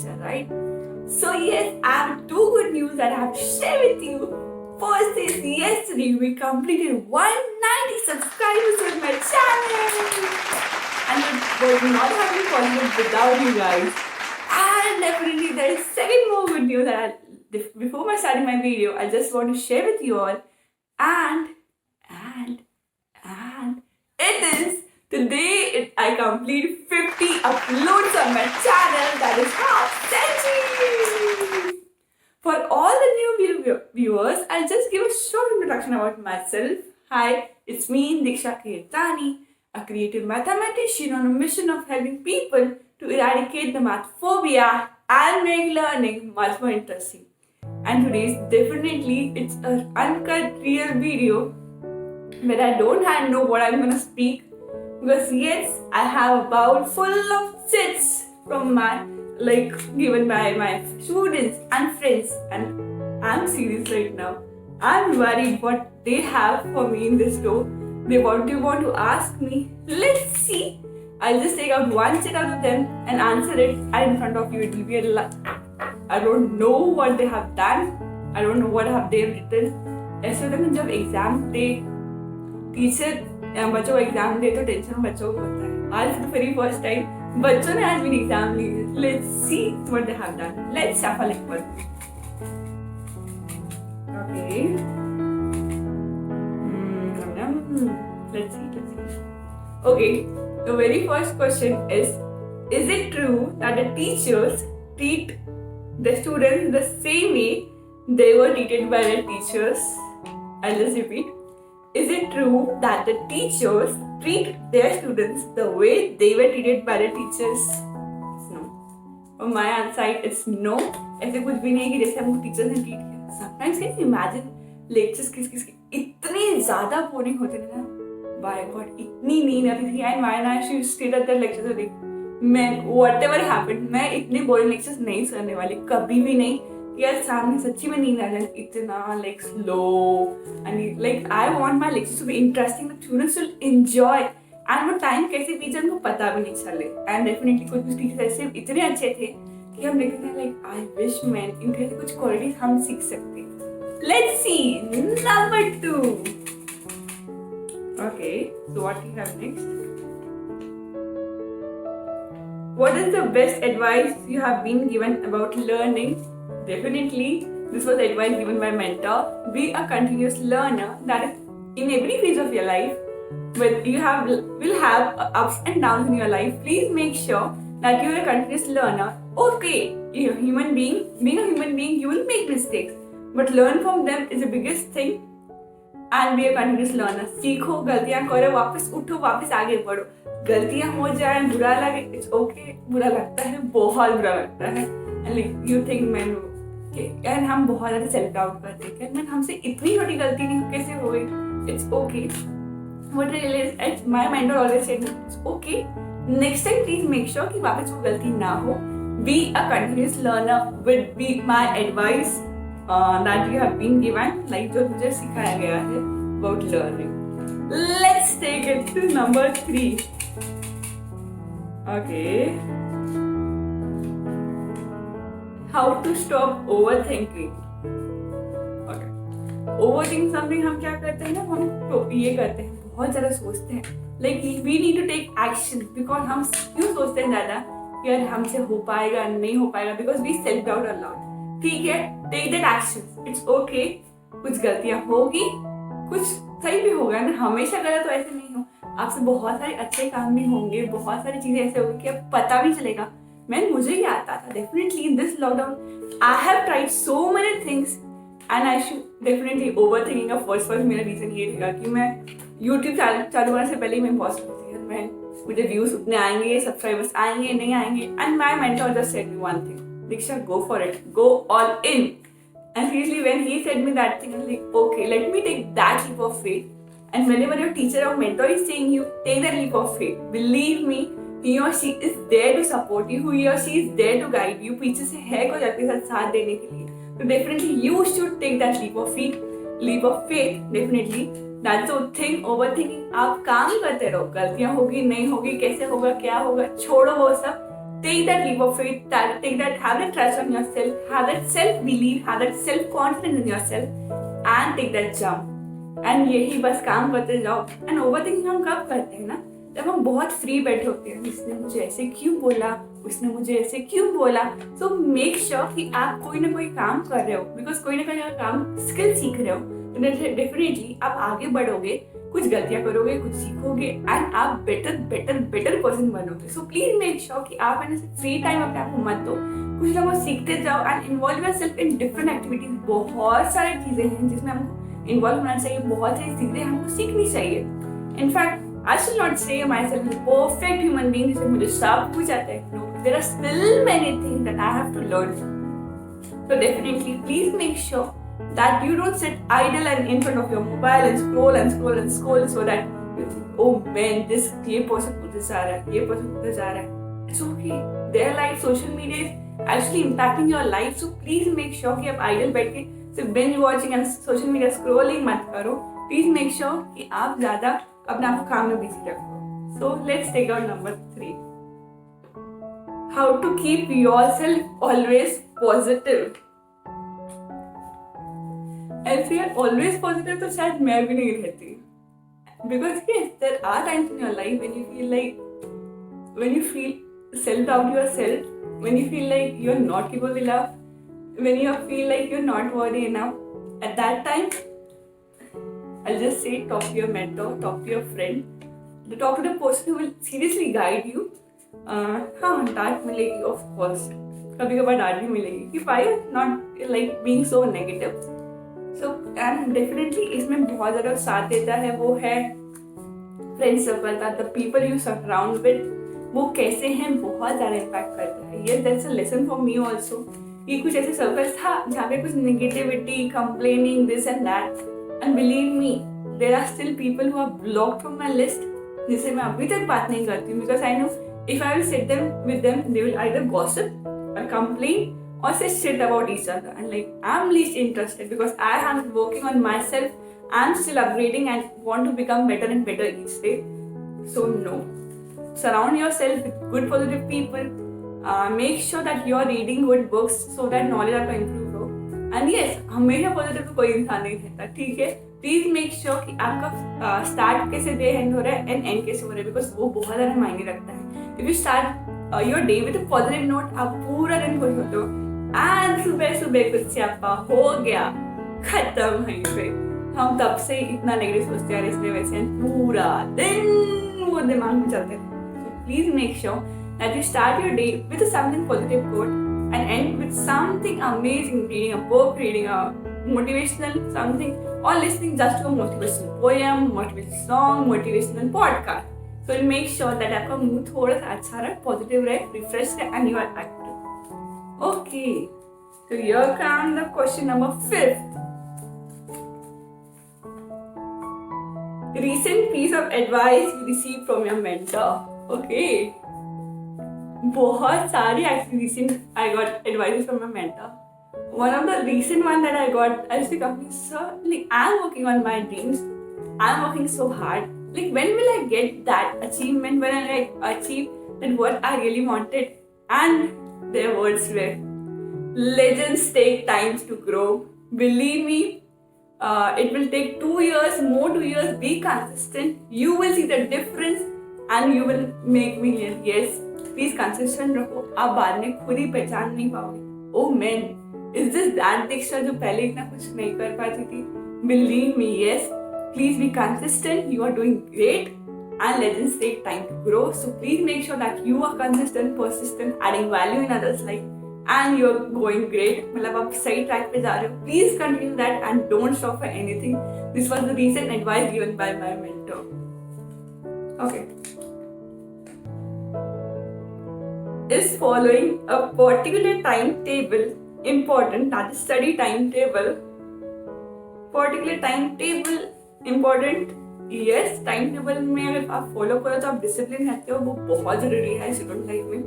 future, right? So yes, I have two good news that I have to share with you. First is yesterday we completed 190 subscribers on my channel, and it would not have been possible without you guys. And definitely there is second more good news that before I starting my video, I just want to share with you all. And it is today I complete 50 uploads on my channel. That is half century. For all the new viewers, I'll just give a short introduction about myself. Hi, it's me, Diksha Kirtani, a creative mathematician on a mission of helping people to eradicate the math phobia and make learning much more interesting. And today's definitely it's an uncut real video where I don't know what I'm gonna speak, because yes, I have a bowl full of chits from my given by my students and friends, and I'm serious right now. I'm worried what they have for me in this door. They want to ask me. Let's see. I'll just take out one chit out of them and answer it, and in front of you it will be I don't know what they have done. I don't know what have they written. ऐसे होता है जब exam दे teacher बच्चों को exam दे तो tension बच्चों को होता है. आज फॉर वेरी फर्स्ट टाइम बच्चों ने आज मेरी एग्जाम ली. Let's see what they have done. Let's shuffle it first. Okay, let's see. Okay, the very first question is it true that the teachers treat the students the same way they were treated by their teachers? I'll just repeat. Is it true that the teachers treat their students the way they were treated by their teachers? No. On my side, it's no. ऐसे कुछ भी नहीं है कि जैसे हमको teachers ने treat किया. Sometimes can you imagine lectures किस इतने ज़्यादा बोरिंग होते थे ना. By God, इतनी नींद आती थी. And when I used to stay at the lectures और मैं whatever happened, मैं इतने बोरिंग लेक्चर्स नहीं सुनने वाली कभी भी नहीं. यार सामने सच्ची में नींद आ जाए इतना slow, and I want my lectures to be interesting. The students will enjoy, and वो टाइम कैसे बीते उनको पता भी नहीं चले. And definitely कुछ टीचर्स ऐसे इतने अच्छे थे कि हम देखते थे I wish man इनके से कुछ क्वालिटीज हम सीख सकते. Let's see number 2. Okay, so what do you have next? What is the best advice you have been given about learning? Definitely, this was advice given by mentor. Be a continuous learner. That is, in every phase of your life, but you will have ups and downs in your life. Please make sure that you are a continuous learner. Okay, you're a human being. Being a human being, you will make mistakes, but learn from them is the biggest thing. And be a continuous learner. सीखो, गलतियाँ करो, वापस उठो, वापस आगे बढ़ो. गलतियाँ हो जाए, बुरा लगे, it's okay. बुरा लगता है, बहुत बुरा लगता है. And you think man, यार हम बहुत ज़्यादा सेल्फ डाउट करते हैं. मैंने हमसे इतनी छोटी गलती नहीं कैसे हो गई. It's okay. What I realized, my mentor always said, it's okay. Next time please make sure कि वापस वो गलती ना हो. Be a continuous learner would be my advice that you have been given, जो मुझे सिखाया गया है about learning. Let's take it to number 3. Okay. How to stop overthinking. Okay. Overthinking something हम क्या करते हैं ना, हम तो ये करते हैं बहुत ज़्यादा सोचते हैं. We need to take action because हम क्यों सोचते हैं ज़्यादा कि यार हमसे हो पाएगा नहीं हो पाएगा, because we self doubt a lot. ठीक है, take that action. It's okay. कुछ गलतियाँ होगी, कुछ सही भी होगा ना. हमेशा गलत तो ऐसे नहीं हो. आपसे बहुत सारे अच्छे काम भी होंगे, बहुत सारी चीज़ें ऐसे होंगी कि अब पता भी चलेगा. मुझे ही आता था. Definitely in this lockdown, I have tried so many things and I should definitely overthinking का first मेरा reason ये था कि मैं YouTube चालू करने से पहले ही मैं बहुत सोचती थी मैं मुझे views उतने आएंगे, subscribers आएंगे नहीं आएंगे. And my mentor just said me one thing, Diksha, go for it, go all in. And seriously, when he said me that thing, I was like, okay, let me take that leap of faith. And whenever your teacher or mentor is saying you, take that leap of faith. Believe me, he or she is there to support you. He or she is there to guide you. पीछे से है कोई आपके साथ देने के लिए. So definitely you should take that leap of faith. Definitely. That's the thing. Overthinking. आप काम करते रहो. गलतियाँ होगी नहीं होगी, कैसे होगा क्या होगा, छोड़ो वो सब. take that leap of faith, have that trust on yourself, have that self-belief, have that self-confidence in yourself and take that jump. And यही बस काम करते जाओ. And overthinking हम कब करते हैं ना, जब हम बहुत फ्री बैठे होते हैं. इसने मुझे ऐसे क्यों बोला, उसने मुझे ऐसे क्यों बोला. So make sure कि आप कोई ना कोई काम कर रहे हो, because कोई ना कोई काम स्किल सीख रहे हो, तो डेफिनेटली आप आगे बढ़ोगे, कुछ गलतियां करोगे, कुछ सीखोगे एंड आप बेटर पर्सन बनोगे. सो प्लीज मेक श्योर कि आप फ्री टाइम अपने आप को मत दो, कुछ ना कुछ सीखते जाओ and involve yourself in different activities. बहुत सारी चीजें हैं जिसमें हमको इन्वॉल्व होना चाहिए, बहुत सारी चीजें हमको सीखनी चाहिए. In fact I should not say myself a perfect human being जिसमें मुझे सब कुछ आता है. No, there are still many things that I have to learn. So definitely, please make sure that you don't sit idle and in front of your mobile and scroll so that you think, oh man, ये person उधर जा रहा है, ये person उधर जा रहा है. It's okay. Their life, social media is actually impacting your life. So please make sure कि आप idle बैठ के सिर्फ binge watching and social media scrolling मत करो. Please make sure कि आप ज़्यादा अपने आप को काम में बिजी रखो. So let's take out number 3. How to keep yourself always positive. If you are always positive तो शायद मैं भी नहीं रहती. Because yes, there are times in your life when you feel self-doubt yourself, when you feel like you're not capable enough, when you feel like you're not worthy enough. At that time, I'll just say talk to your mentor, talk to your friend, talk to the person who will seriously guide you. हाँ डांट मिलेगी of course, कभी कभार डांट भी मिलेगी कि why you're not like being so negative. So and definitely इसमें बहुत ज़्यादा साथ देता है वो है फ्रेंड सर्कल का. the people you surround with वो कैसे हैं बहुत ज़्यादा इम्पैक्ट करता है. yes, that's a lesson for me also. ये कुछ ऐसे सर्कल था जहाँ पे कुछ negativity, complaining, this and that. And believe me, there are still people who are blocked from my list जिससे मैं अभी तक बात नहीं करती हूँ. Because I know if I will sit with them, they will either gossip or complain or say shit about each other. And like I'm least interested because I am working on myself. I'm still upgrading and want to become better and better each day. So no, surround yourself with good positive people. Make sure that you are reading good books so that knowledge आपका improve. And yes, हमेशा positive कोई इंसान नहीं रहता, ठीक है. Please make sure कि आपका स्टार्ट कैसे डे एंड हो रहा है एंड एंड कैसे हो रहा है, बिकॉज वो बहुत ज़्यादा मायने रखता है. If you start your day with a positive note, आप पूरा दिन खुश होते हो एंड सुबह कुछ स्यापा हो गया, खत्म वहीं पे. हम तब से इतना नेगेटिव सोचते हैं इसलिए वैसे पूरा दिन वो दिमाग में चलते हैं. So please make sure that you start your day with something positive quote and end with something amazing, reading a book, reading a motivational something, or listening just to a motivational poem, motivational song, motivational podcast. So make sure that आपका mood थोड़ा सा अच्छा रहे, positive रहे, refreshed रहे, and you are active. Okay, so here comes the question number 5. Recent piece of advice you received from your mentor. Okay. बहुत सारी actually recent I got advices from my mentor. One of the recent one that I got, I was like, sir, like I'm working on my dreams. I'm working so hard. Like when will I get that achievement? When I like achieve that what I really wanted? And their words were, legends take times to grow. Believe me, it will take 2 years, more 2 years. Be consistent. You will see the difference, and you will make millions. Yes. Please consistent रहो, आप बाद में खुद ही पहचान नहीं पाओगे. Oh man, is this that Deeksha जो पहले इतना कुछ नहीं कर पाती थी? Believe me, yes. Please be consistent. You are doing great and legends take time to grow. So please make sure that you are consistent, persistent, adding value in others life and you are going great. मतलब आप सही track पे जा रहे हो. Please continue that and don't stop for anything. This was the recent advice given by my mentor. Okay. Is following a particular timetable important? That is study timetable. Particular timetable important? Yes, timetable में अगर आप follow करो तो आप discipline रहते हो, वो बहुत जरूरी है स्टूडेंट लाइफ में.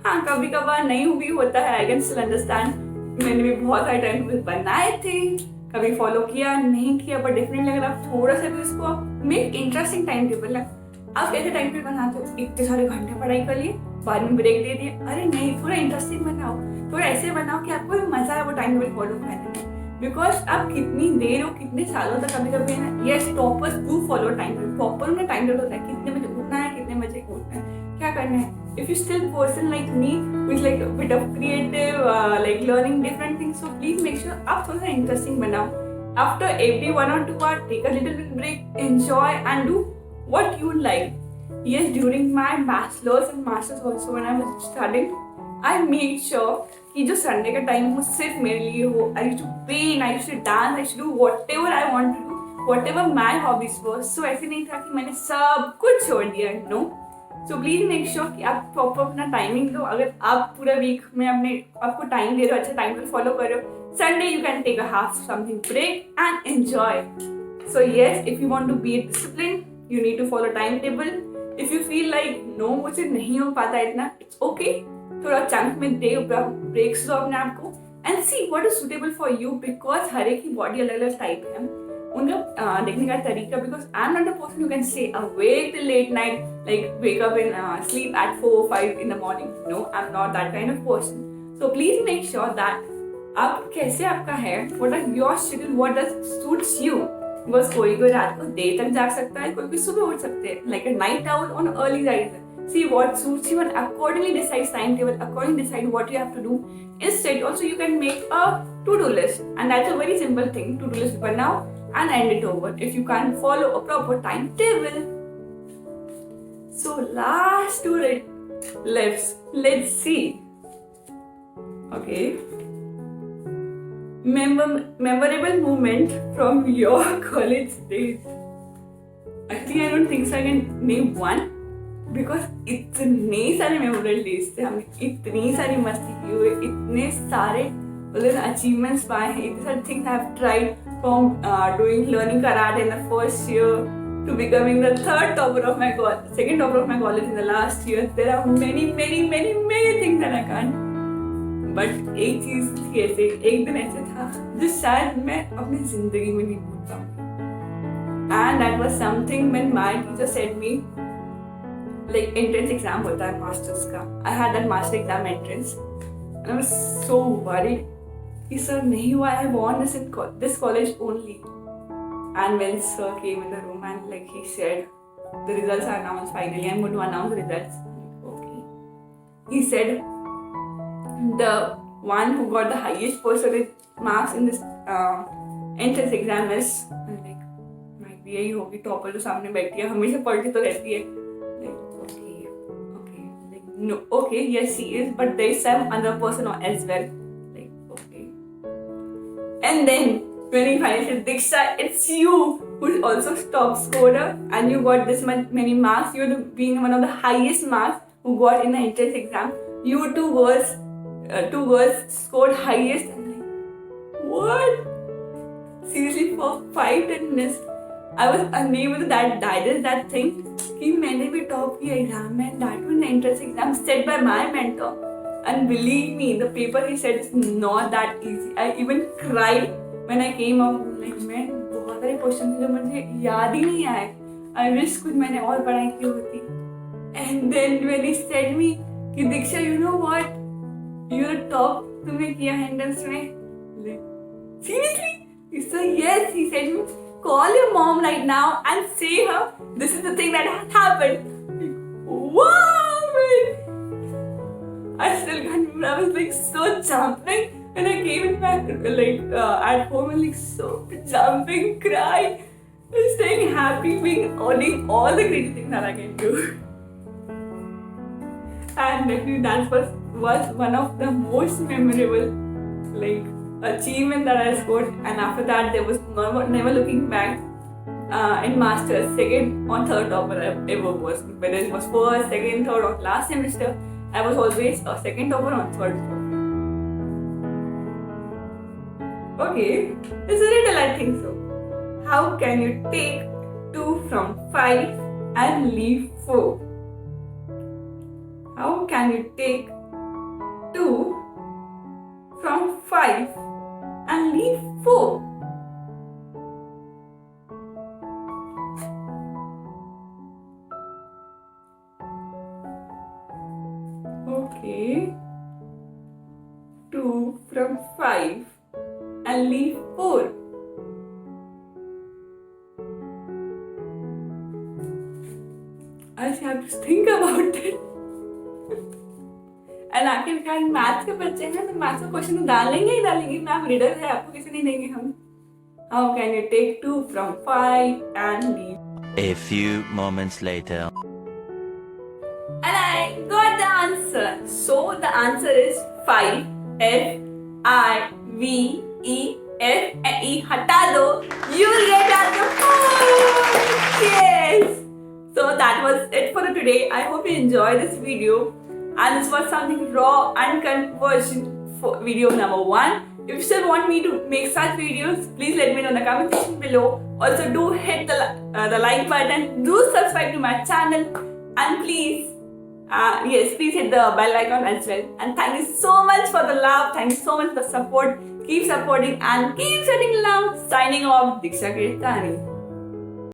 हाँ, कभी कभार नहीं भी होता है, आई कैन स्टिल अंडरस्टैंड. मैंने भी बहुत सारे टाइमटेबल बनाए थे, कभी फॉलो किया नहीं किया, बट डेफिनेटली अगर आप थोड़ा सा भी उसको मेक इंटरेस्टिंग टाइम टेबल है, आप कैसे टाइम टेबल बनाते हो? इतने सारे घंटे पढ़ाई कर लिए, बाद में ब्रेक दे दिए? अरे नहीं, थोड़ा इंटरेस्टिंग बनाओ, थोड़ा ऐसे बनाओ कि आपको मजा आए वो टाइम टेबल फॉलो करने में। बिकॉज आप कितनी देर हो, कितने सालों तक कभी कभी है ना, yes toppers do follow time table, proper उनका टाइम टेबल होता है, कितने बजे उठना है, कितने बजे उठना है, क्या करना है। If you still person like me who is like a bit of creative, like learning different things, so please make sure आप थोड़ा सा interesting बनाओ. After every 1 or 2 hours, take a little bit break, enjoy and do what you like. Yes, during my bachelor's and masters also when I was studying, I made sure कि जो Sunday का time वो सिर्फ मेरे लिए हो. I used to paint, I used to dance, I used to do whatever I want to do, whatever my hobbies were. So ऐसे नहीं था कि मैंने सब कुछ छोड़ दिया. No. So please make sure कि आप प्रॉपर अपना टाइमिंग दो. अगर आप पूरा वीक में अपने आपको टाइम दे रहे हो, अच्छा टाइम पर फॉलो कर रहे हो, Sunday you can take a half something break and enjoy. So yes, if you want to be disciplined, you need to follow timetable. If you feel like no मुझसे नहीं हो पाता इतना, it's okay. थोड़ा chunk में दे breaks दो अपने आप को and see what is suitable for you, because हर एक की बॉडी अलग अलग टाइप है, उनका देखने का तरीका. Because I am not a person who can stay awake till late night, like wake up in sleep at 4 or 5 in the morning. No, I'm not that kind of person. So please make sure that आप कैसे आपका है, what are your schedule, what does suits you. बस कोई रात को देर तक जाग सकता है, कोई सुबह उठ सकते हैं, like a night owl on early riser. See what suits you and accordingly decide timetable, accordingly decide what you have to do. Instead, also you can make a to-do list, and that's a very simple thing. To-do list banao and end it over if you can't follow a proper timetable. So last two let's see. Okay. Memorable moment from your college days. Actually, I don't think so I can name one, because इतने सारे memorable days थे, हमने इतनी सारी मस्ती की हुई, इतने सारे अचीवमेंट्स पाए हैं, इतने सारे things I have tried from doing learning karate in the first year to becoming the third topper of my college, second topper of my college in the last year. There are many things that I can't. But एक चीज थी ऐसे, एक दिन ऐसे था जो शायद मैं अपनी जिंदगी में नहीं भूल पाऊंगी. And that was something when my teacher said me, like entrance exam होता है masters का. I had that master exam entrance, and I was so worried कि sir नहीं हुआ, I want this college only. And when sir came in the room and like he said, the results are announced finally, I'm going to announce the results. Okay. He said, the one who got the highest percentage marks in this entrance exam is, like, might be यही होगी, topper जो सामने बैठी है, हमेशा पढ़ती तो रहती है. No, okay, yes, she is, but there is some other person as well. Like, okay. And then, when he finally said, Diksha, it's you who is also top scorer, and you got this many marks. You're being one of the highest marks who got in the entrance exam. You two girls scored highest. I'm like, what? Seriously, for 5-10 minutes, I was unable to digest that thing. कि मैंने भी top किया exam में, that was an entrance exam set by my mentor, and believe me, the paper he said is not that easy. I even cried when I came out. Like, मैं बहुत सारे question थे जो मुझे याद ही नहीं आए. I wish कुछ मैंने और पढ़ाई की होती. And then when he said me कि दीक्षा, you know what, you're top, तुमने किया entrance में. Like, seriously? He said yes. He said me, call your mom right now and say her this is the thing that has happened. Like, wow, man. I still can't remember. I was like so jumping when I came in back, like at home, and like so jumping, crying, staying happy, owning all the crazy things that I can do. And definitely that was one of the most memorable like achievement that I scored. And after that, there was never looking back. In masters, second or third topper I ever was. Whether it was first, second, third, or last semester, I was always a second topper or third topper. Okay, it's a riddle, I think so. How can you take 2 from 5 and leave 4? How can you take 2 from 5 and leave 4? Okay. 2 from 5 and leave 4. I have to think about it. And आखिरकार maths के बच्चे हैं तो maths का question डालेंगे ही डालेंगे. Ma'am reader है, आपको किसी नहीं देंगे हम. How can you take 2 from 5 and leave? A few moments later. And I got the answer. So the answer is 5. F-I-V-E-F and E हटा दो. You will get answer 4. Yes. So that was it for today. I hope you enjoyed this video. And this was something raw and conversion for video number 1. If you still want me to make such videos, please let me know in the comment section below. Also do hit the like button. Do subscribe to my channel. And please, please hit the bell icon as well. And thank you so much for the love. Thank you so much for the support. Keep supporting and keep sending love. Signing off, Diksha Kirtani.